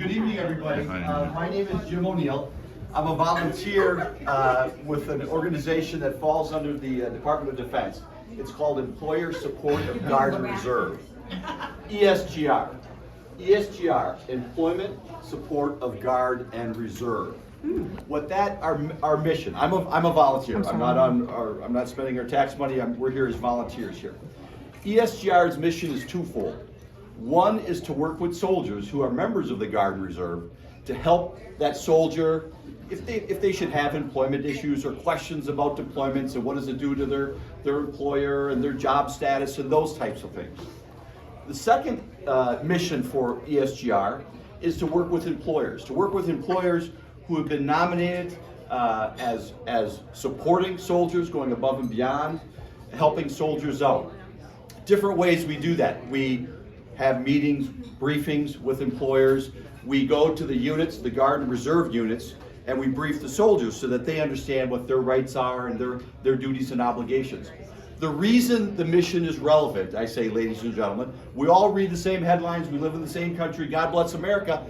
Good evening, everybody. My name is Jim O'Neill. I'm a volunteer with an organization that falls under the Department of Defense. It's called Employer Support of Guard and Reserve, ESGR. ESGR, Employment Support of Guard and Reserve. What that our mission? I'm a volunteer. I'm not spending our tax money. We're here as volunteers here. ESGR's mission is twofold. One is to work with soldiers who are members of the Guard and Reserve to help that soldier if they should have employment issues or questions about deployments and what does it do to their employer and their job status and those types of things. The second mission for ESGR is to work with employers who have been nominated as supporting soldiers, going above and beyond, helping soldiers out. Different ways we do that. We have meetings, briefings with employers. We go to the units, the Guard and Reserve units, and we brief the soldiers so that they understand what their rights are and their duties and obligations. The reason the mission is relevant, I say, ladies and gentlemen, we all read the same headlines, we live in the same country, God bless America,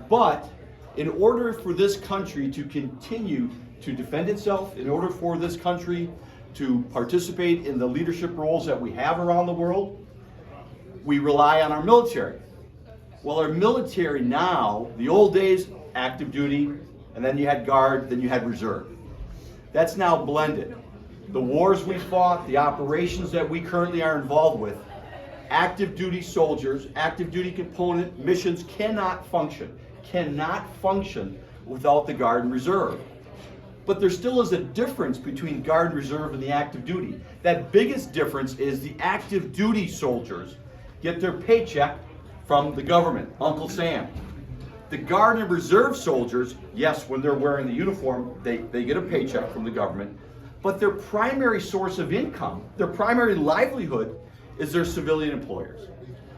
but in order for this country to continue to defend itself, in order for this country to participate in the leadership roles that we have around the world, we rely on our military. Well, our military now, the old days, active duty, and then you had Guard, then you had Reserve. That's now blended. The wars we fought, the operations that we currently are involved with, active duty soldiers, active duty component missions cannot function without the Guard and Reserve. But there still is a difference between Guard and Reserve and the active duty. That biggest difference is the active duty soldiers get their paycheck from the government, Uncle Sam. The Guard and Reserve soldiers, yes, when they're wearing the uniform, they get a paycheck from the government, but their primary source of income, their primary livelihood, is their civilian employers.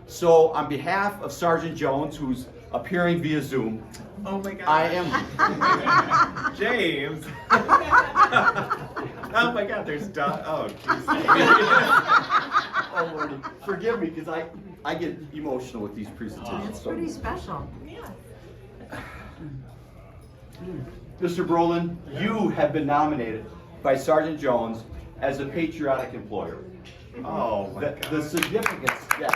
So on behalf of Sergeant Jones, who's appearing via Zoom, oh my God, I am James. Oh my God, there's oh jeez. Oh Lordy, forgive me because I get emotional with these presentations. It's pretty special. Mr. Brolin, you have been nominated by Sergeant Jones as a patriotic employer. Oh my God. The significance, yeah.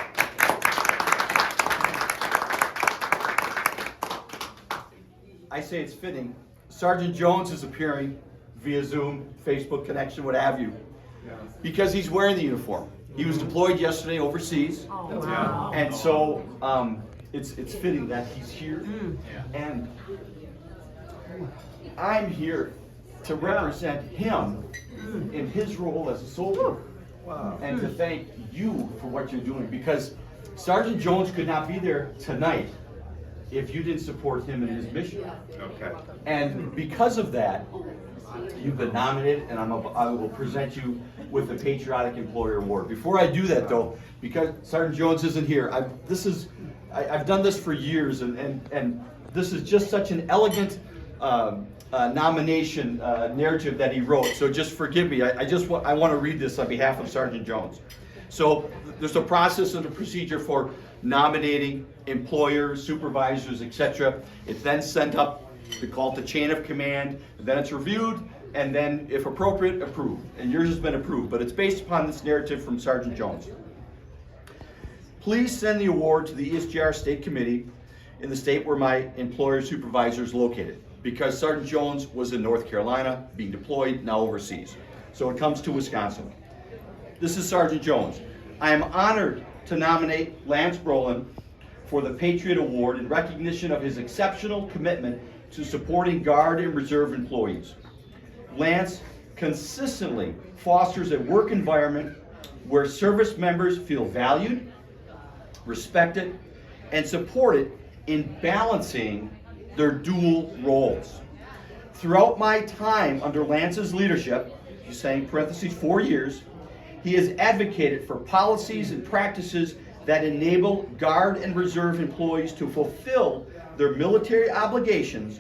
I say it's fitting. Sergeant Jones is appearing via Zoom, Facebook connection, what have you, because he's wearing the uniform. He was deployed yesterday overseas, Oh, wow. and so it's fitting that he's here, and I'm here to represent him in his role as a soldier, and to thank you for what you're doing, because Sergeant Jones could not be there tonight if you didn't support him in his mission. Okay. And because of that, you've been nominated, and I will present you with the Patriotic Employer Award. Before I do that, though, because Sergeant Jones isn't here, I've done this for years, and this is just such an elegant nomination narrative that he wrote. So just forgive me. I want to read this on behalf of Sergeant Jones. So there's a process and a procedure for nominating employers, supervisors, etc. It's then sent up. We call it the chain of command. Then it's reviewed, and then, if appropriate, approved. And yours has been approved, but it's based upon this narrative from Sergeant Jones. Please send the award to the ESGR State Committee in the state where my employer supervisor is located, because Sergeant Jones was in North Carolina, being deployed, now overseas. So it comes to Wisconsin. This is Sergeant Jones. I am honored to nominate Lance Brolin for the Patriot Award in recognition of his exceptional commitment to supporting Guard and Reserve employees. Lance consistently fosters a work environment where service members feel valued, respected, and supported in balancing their dual roles. Throughout my time under Lance's leadership, he's saying parentheses 4 years, he has advocated for policies and practices that enable Guard and Reserve employees to fulfill their military obligations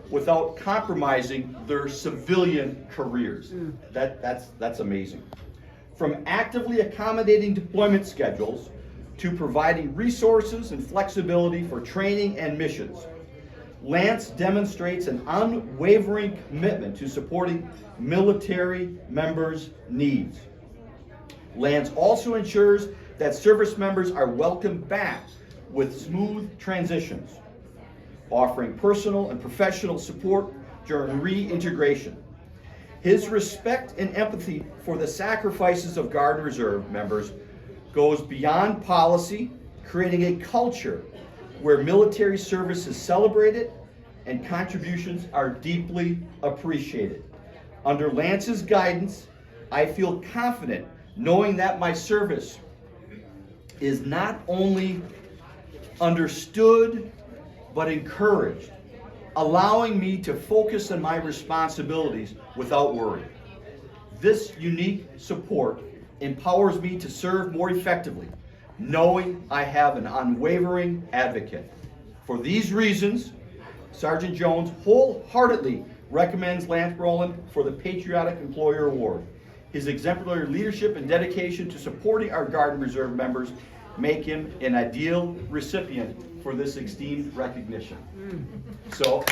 without compromising their civilian careers. That's amazing. From actively accommodating deployment schedules to providing resources and flexibility for training and missions, Lance demonstrates an unwavering commitment to supporting military members' needs. Lance also ensures that service members are welcomed back with smooth transitions, offering personal and professional support during reintegration. His respect and empathy for the sacrifices of Guard and Reserve members goes beyond policy, creating a culture where military service is celebrated and contributions are deeply appreciated. Under Lance's guidance, I feel confident knowing that my service is not only understood, but encouraged, allowing me to focus on my responsibilities without worry. This unique support empowers me to serve more effectively, knowing I have an unwavering advocate. For these reasons, Sergeant Jones wholeheartedly recommends Lance Brolin for the Patriotic Employer Award. His exemplary leadership and dedication to supporting our Guard and Reserve members make him an ideal recipient for this esteemed recognition. So,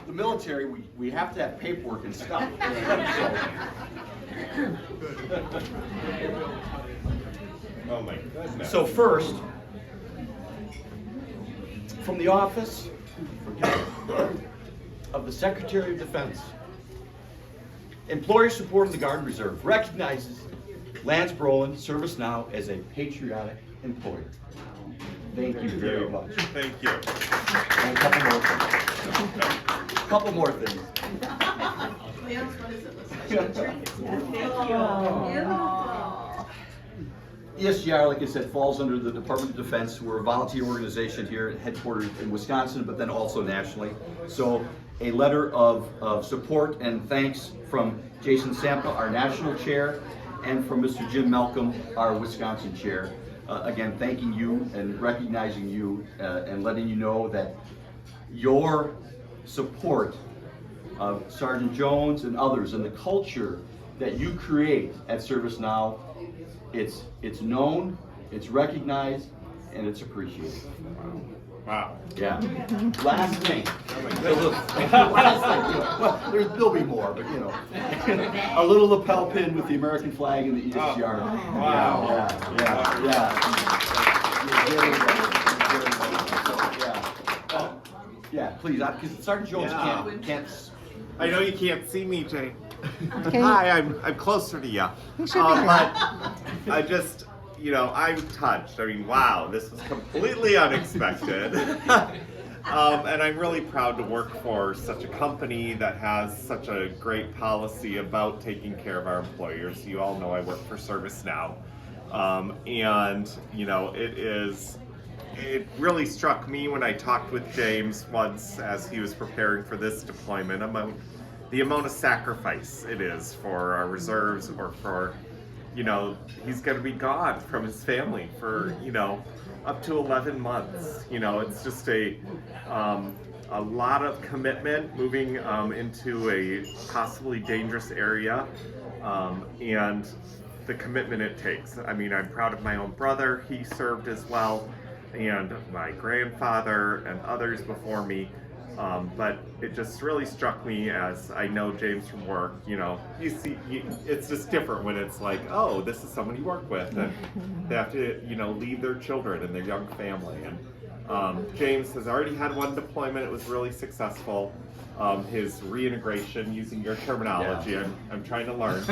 the military, we have to have paperwork and stuff. Oh my goodness. So first, from the office of the Secretary of Defense, Employer Support of the Guard and Reserve recognizes Lance Brolin, service now, as a patriotic employer. Thank you very much. Thank you. And a couple more things. Couple more things. Lance, what is it? Thank you. ESGR, like I said, falls under the Department of Defense. We're a volunteer organization here headquartered in Wisconsin, but then also nationally. So a letter of support and thanks from Jason Sampa, our national chair, and from Mr. Jim Malcolm, our Wisconsin chair. Again, thanking you and recognizing you and letting you know that your support of Sergeant Jones and others and the culture that you create at Service Now, it's known, it's recognized, and it's appreciated. Wow. Yeah. Last thing. Well, there'll be more, but you know. A little lapel pin with the American flag and the ESGR. Oh, wow. Yeah, please, because Sergeant Jones can't. I know you can't see me, Jay. Okay. Hi, I'm closer to you. You should be But I just, I'm touched. I mean, wow, this was completely unexpected. And I'm really proud to work for such a company that has such a great policy about taking care of our employers. You all know I work for Service Now. And, it really struck me when I talked with James once as he was preparing for this deployment about the amount of sacrifice it is for our reserves or for, he's going to be gone from his family for, up to 11 months. It's just a lot of commitment moving into a possibly dangerous area and the commitment it takes. I mean, I'm proud of my own brother. He served as well, and my grandfather and others before me. But it just really struck me, as I know James from work, you see, it's just different when it's like, oh, this is someone you work with, and they have to, leave their children and their young family. And James has already had one deployment. It was really successful. His reintegration, using your terminology, I'm trying to learn.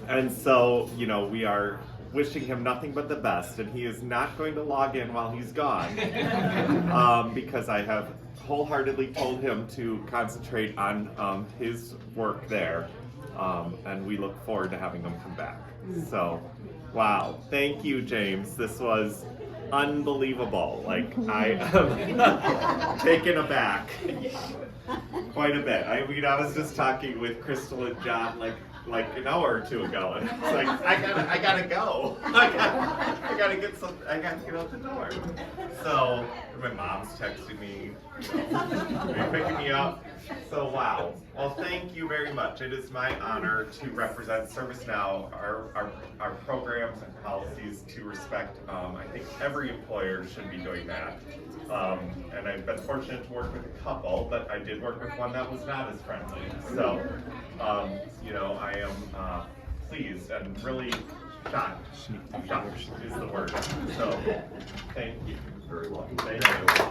And so, we are wishing him nothing but the best, and he is not going to log in while he's gone because I have wholeheartedly told him to concentrate on his work there, and we look forward to having him come back. So, wow, thank you, James. This was unbelievable. Like, I am taken aback quite a bit. I mean, I was just talking with Crystal and John like an hour or two ago, and it's like I gotta go. I gotta gotta get some. I gotta get out the door. So my mom's texting me. Are you picking me up? So wow. Well, thank you very much. It is my honor to represent ServiceNow, our programs and policies to respect. I think every employer should be doing that. And I've been fortunate to work with a couple, but I did work with one that was not as friendly. So, I am pleased and really shocked. Shocked is the word. So, thank you. Very welcome. Thank you.